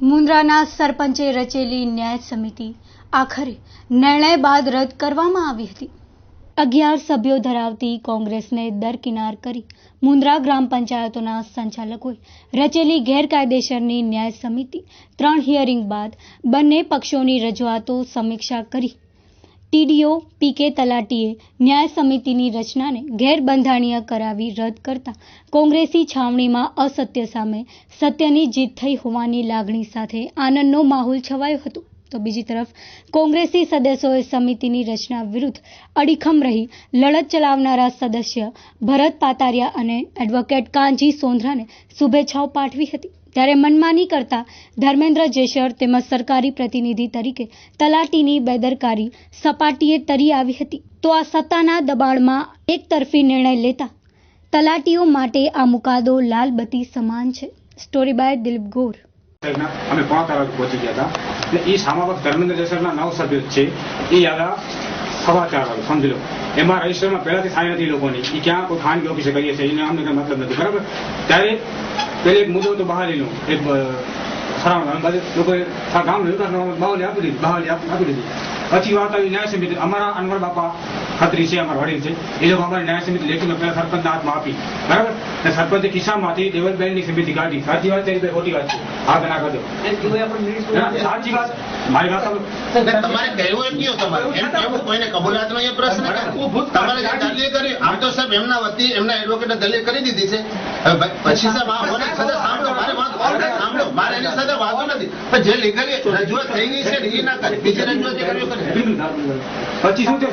મુન્દ્રાના સરપંચે રચેલી ન્યાય સમિતિ આખરે નિર્ણય બાદ રદ કરવામાં આવી હતી। 11 સભ્યો ધરાવતી કોંગ્રેસને દરકિનાર કરી મુન્દ્રા ગ્રામ પંચાયતોના સંચાલકોએ રચેલી ગેરકાયદેસરની ન્યાય સમિતિ 3 હિયરિંગ બાદ બંને પક્ષોની રજૂઆતો સમીક્ષા કરી ટીડીઓ પીકે તલાટીએ ન્યાય સમિતિની રચનાને ગેરબંધારણીય કરાવી રદ કરતા કોંગ્રેસી છાવણીમાં અસત્ય સામે સત્યની જીત થઈ હોવાની લાગણી સાથે આનંદનો માહોલ છવાયો હતો। તો બીજી તરફ કોંગ્રેસી સદસ્યોએ સમિતિની રચના વિરુદ્ધ અડીખમ રહી લડત ચલાવનારા સદસ્ય ભરત પાતારિયા અને એડવોકેટ કાનજી સોંધરાને શુભેચ્છાઓ પાઠવી હતી। ત્યારે મનમાની કરતા ધર્મેન્દ્ર જેશર તેમજ સરકારી પ્રતિનિધિ તરીકે તલાટીની બેદરકારી સપાટીએ તરી આવી હતી। તો આ સત્તાના દબાણમાં એકતરફી નિર્ણય લેતા તલાટીઓ માટે આ મુકાદો લાલબત્તી સમાન છે। સ્ટોરી બાય દિલીપ ગોર। અમે 5 તારીખ પહોંચી ગયા હતા એટલે એ સામાવક ધર્મેન્દ્ર જેસરના 9 સભ્યો છે એ આવ્યા 4:15 વાગે સમજી લો। એમાં રજીસ્ટરમાં પહેલાથી સાઈન હતી લોકોની એ ક્યાં કોઈ ખાનગી ઓફિસે કરીએ છીએ એને અમને કંઈ મતલબ નથી બરાબર। ત્યારે પેલે એક મુદ્દો તો બહાલીનો એક સરાવણ લોકોએ ગામ બહાલી આપી દીધી પછી વાત આવી ન્યાય સમિતિ અમારા અનવર બાપા ખત્રી છે અમારા વડીલ છે એ લોકો અમારી ન્યાય સમિતિ લેખિતમાં પહેલા સરપંચના હાથમાં આપી બરાબર અને સરપંચે કિસ્સામાંથી દેવલબેનની સમિતિ કાઢી સાચી વાત છે ખોટી વાત છે આ ના કરજો સાચી વાત મારી વાત તમારે કહેવું એમ કયો તમારે એમ કેવું કોઈને કબૂલાતનો એ પ્રશ્ન તમારે જે દલીલ કરી આમ તો સાહેબ એમના વતી એમના એડવોકેટે દલીલ કરી દીધી છે પછી સાહેબ આ મને સાથે સાંભળો મારે વાત સાંભળો મારે એની સાથે વાંધો નથી પણ જે લીગલી રજૂઆત થઈ ગઈ છે એ ના કરે બીજી રજૂઆત કરવી કરે પછી શું છે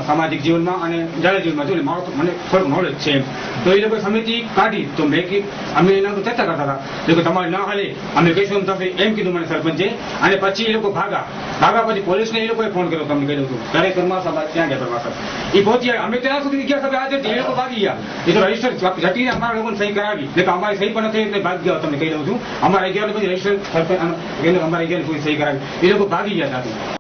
સામાજિક જીવનમાં અને જાહેર જીવનમાં જો મારું મને થોડું નોલેજ છે એમ તો એ લોકો સમિતિ કાઢી તો મેં અમે એના તો ચર્ચા કરતા હતા કે તમારે ના હાલે અમે કહીશું થશે એમ કીધું મને સરપંચે અને પછી એ લોકો ભાગા પછી પોલીસને એ લોકોએ ફોન કર્યો તમને કહ્યું હતું ત્યારે પરમા સાહેબ ત્યાં ગયા પરમા સાહેબ એ પહોંચી અમે ત્યાં સુધી ગયા સાહેબ આજે એ લોકો ભાગી ગયા એ તો રજીસ્ટર જટીને અમારા લોકોને સહી કરાવી એટલે અમારી સહી પણ નથી એટલે ભાગી ગયા તમને કહી દઉં છું અમારે ગયા પછી રજીસ્ટર અમારે ગયા કોઈ સહી કરાવી એ લોકો ભાગી ગયા ત્યાંથી।